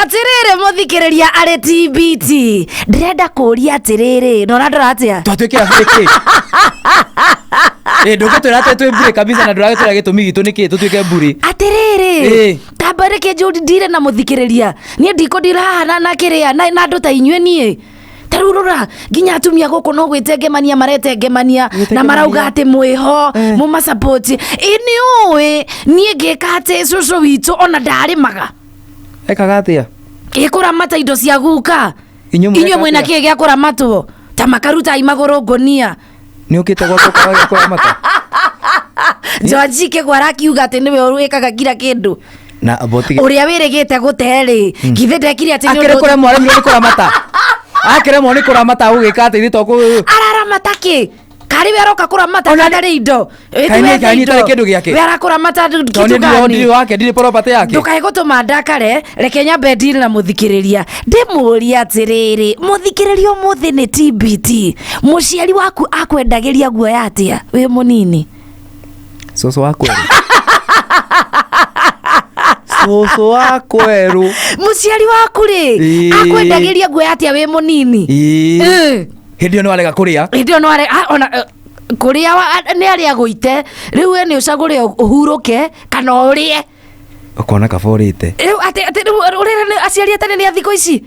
atiriri muthikiriria ari TBT ndirenda kuria atiriri nora ndoratia twatuike afiki ndugitwira ati twi mbure kabisa na nduragitwira gitumi gitu niki tutuike mburi atiriri tambareke jodi ndire na muthikiriria nie ndiko ndirahana na kiria na ndu ta inywe nie tarurura ginya atumia goko no gwetengemania maretengemania na marauga ati mwiho muma support ini uwe nie ngeka ati cucu witu ona ndarimaga ekaga atia ikuramata indo cia guka inywe mwena kie gya kuramatwo ta makaruta imaguru ngonia ni ukite gwako kwa kuramata George Kegwara kiuga ati niwe urwikaga kila kindu na aboti uria wirigite guteri githe ndekire ati akire kure mwaremi ni kuramata akire mo ni kuramata ugika ati thitoku araramata ki kari weroka kuramata ndari indo kaini tare kindu giake wera kuramata kitu gani ndio wake ndiri property yake ndukae gutuma ndakare reke nyambe ndiri na muthikiriria ndimuria atiriri muthikiriria umuthi ni TBT muciari waku akwendagiria guoya atia wi munini soso wakweru soso wakweru muciari waku ri akwendagiria guoya atia wi munini hindi no arega kuria hindi no arega ona kuria ni ari aguite riu we ni ucagure uhuruke kana urie ukona kaforite riu ati urire aciari atene ni athiko ici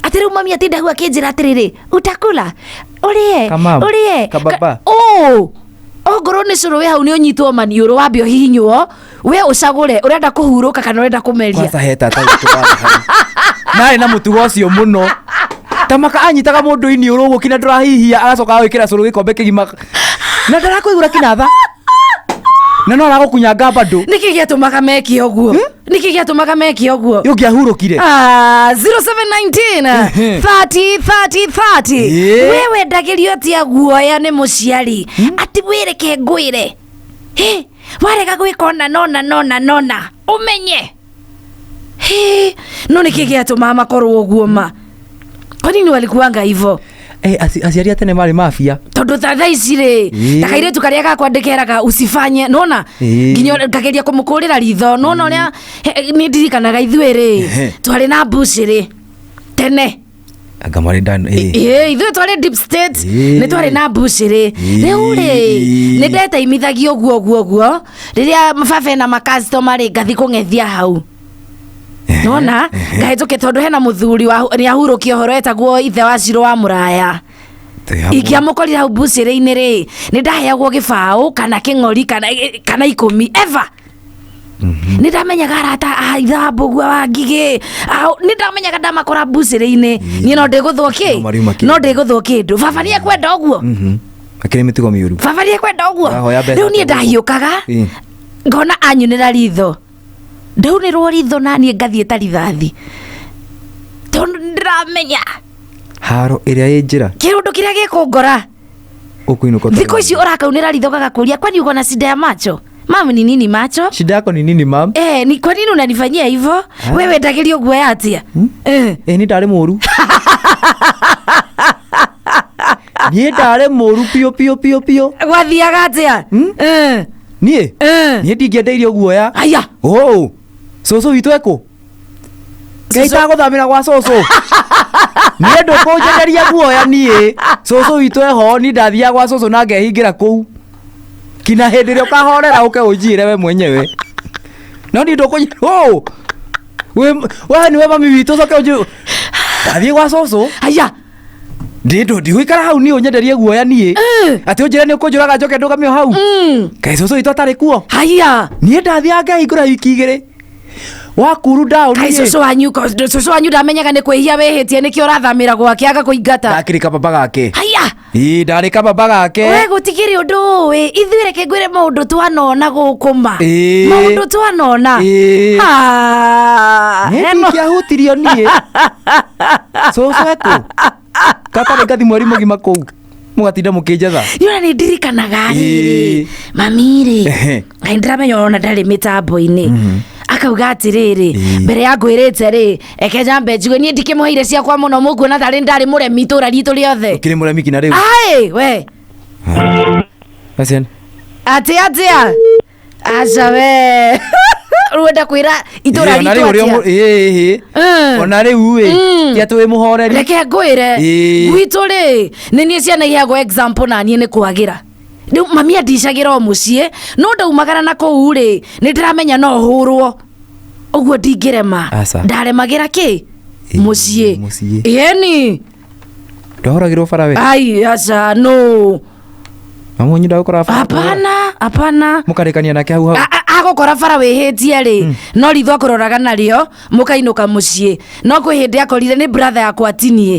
ati riu mami ati ndahu akinjira atiriri utakula urie kababa ongoro ni curu we hau ni unyitwo maniuru wambio hihinywo we ucagure urenda kuhuruka kana urenda kumeria kwasa heta tatu nai na mutugo cio muno tamaka anyitaga mundu ini urugo kina ndurahihia agacoka gwikira curu gikombe kigima na ndarakuigura kinatha na no aragukunyanga bado niki giatumaga meki oguo niki giatumaga meki oguo yungi ahurukire 0719 30 wewe ndagirio tia guoya ni muciari ati wireke ngwire warega gwikona nona umenye no niki giatuma makorwo oguo ma kwa nini walikuanga hivyo aciari atene mari mafia tondu tha ici ri takaire tukaria gakwandikeraga usifanye nona nginya kageria kumukurira ritho nona uria ni ndirikanaga ithuiri twari na bushiri tene agamari ndan ithuĩ twari deep state ni twari na bushiri riu ri ni ndeta imithagi oguo riria mababe na customer ri ngathi kung'ethia hau nona ngahituke tondu hena muthuri wa ni ahurukia horo etagwo ithe wa Ciro wa Muraya ikiamukorira hau buciri-ini ri ni ndaheagwo gibao kana king'ori kana 10 ever ni ndamenyaga arata ithambu gwa wa ngigi ni ndamenyaga ndamakora buciri-ini ni no ndiguthwo kindu baba ni ekwenda uguo akiri mitigo miuru baba ni ekwenda uguo riu ni ndahiukaga ngona anyunira ritho ndaunirwo ritho nani ngathie tarithathi tondu ndiramenya haro iria injira kirundu kiria gikungora ukuinuka thiko ici urakaunira ritho gagakuria kwani uko na shida ya macho mam ni nini macho shida yako ni nini mam ni kwa nini unanifanyia hivyo wewe ndagirio guoya atia ni ndari muru ni ndari muru pio gwathiaga atia nie ndingĩendeirio guoya aya cucu witũ eku ngeita gũthamĩra gwa cucu niĩ ndũkũnjenderia guoya niĩ cucu witũ eho ni ndathiaga gwa cucu na ngehingĩra kũu kina hĩndĩ ĩrĩa ũkahorera ũke ũnjire we mwenyewe no ni ndũkũnyenderia we niwe mami witũ coke ũnjire ndathiĩ gwa cucu aya ndigũikara hau niĩ ũnyenderie guoya niĩ atĩ ũnjĩre nĩ ũkũnjũraga njoke ndũgamio hau kaĩ cucu witũ atarĩ kuo haya niĩ ndathiaga ngehingũra wiki 2 wakuru down kaĩ cucu wanyu ndamenyaga nĩ kwĩhia wĩhĩtie nĩkĩo ũrathamĩra gwake aga kũingata ndakĩrĩka baba gake haya ndarĩka baba gake we gũtikĩrĩ ũndũ ũĩ ithuĩ reke ngwĩre maũndũ twanona gũkũma maũndũ twanona ndingĩahutirio niĩ cucu eku katarĩ ngathi mweri mũgima kũu mugatinda mukĩnjetha niona nĩ ndirikanaga rĩrĩ mami rĩ ngai ndiramenya ona ndarĩ mĩtambo-inĩ akauga atiriri mbere ya ngwirite ri eke jambe njigo nie ndikimũheire ciakwa mũno mũkuona tarĩ ndarĩ mũremi itũra ritũ rĩothe kĩrĩ mũremi kina rĩu ai we Asian atia aca we Ruenda kwira itura ona ritu riu ona riu tia twi muhoreri reke ngwire gwitu ri ni nie ciana iheagwo example na nie ni kwagira riu mami andicagira o mucii no ndaumagara na kuu ri ni ndiramenya no hurwo uguo ndingirema ndaremagira ki mucii yani ndohoragirwo bara we ai aca no mamu nyinda gukora bara hapana mukarekania nake hau agukora bara wihitie ri no ritho akuroraga nario mukainuka mucii no kwi hindi akorire ni brother yakwa tinie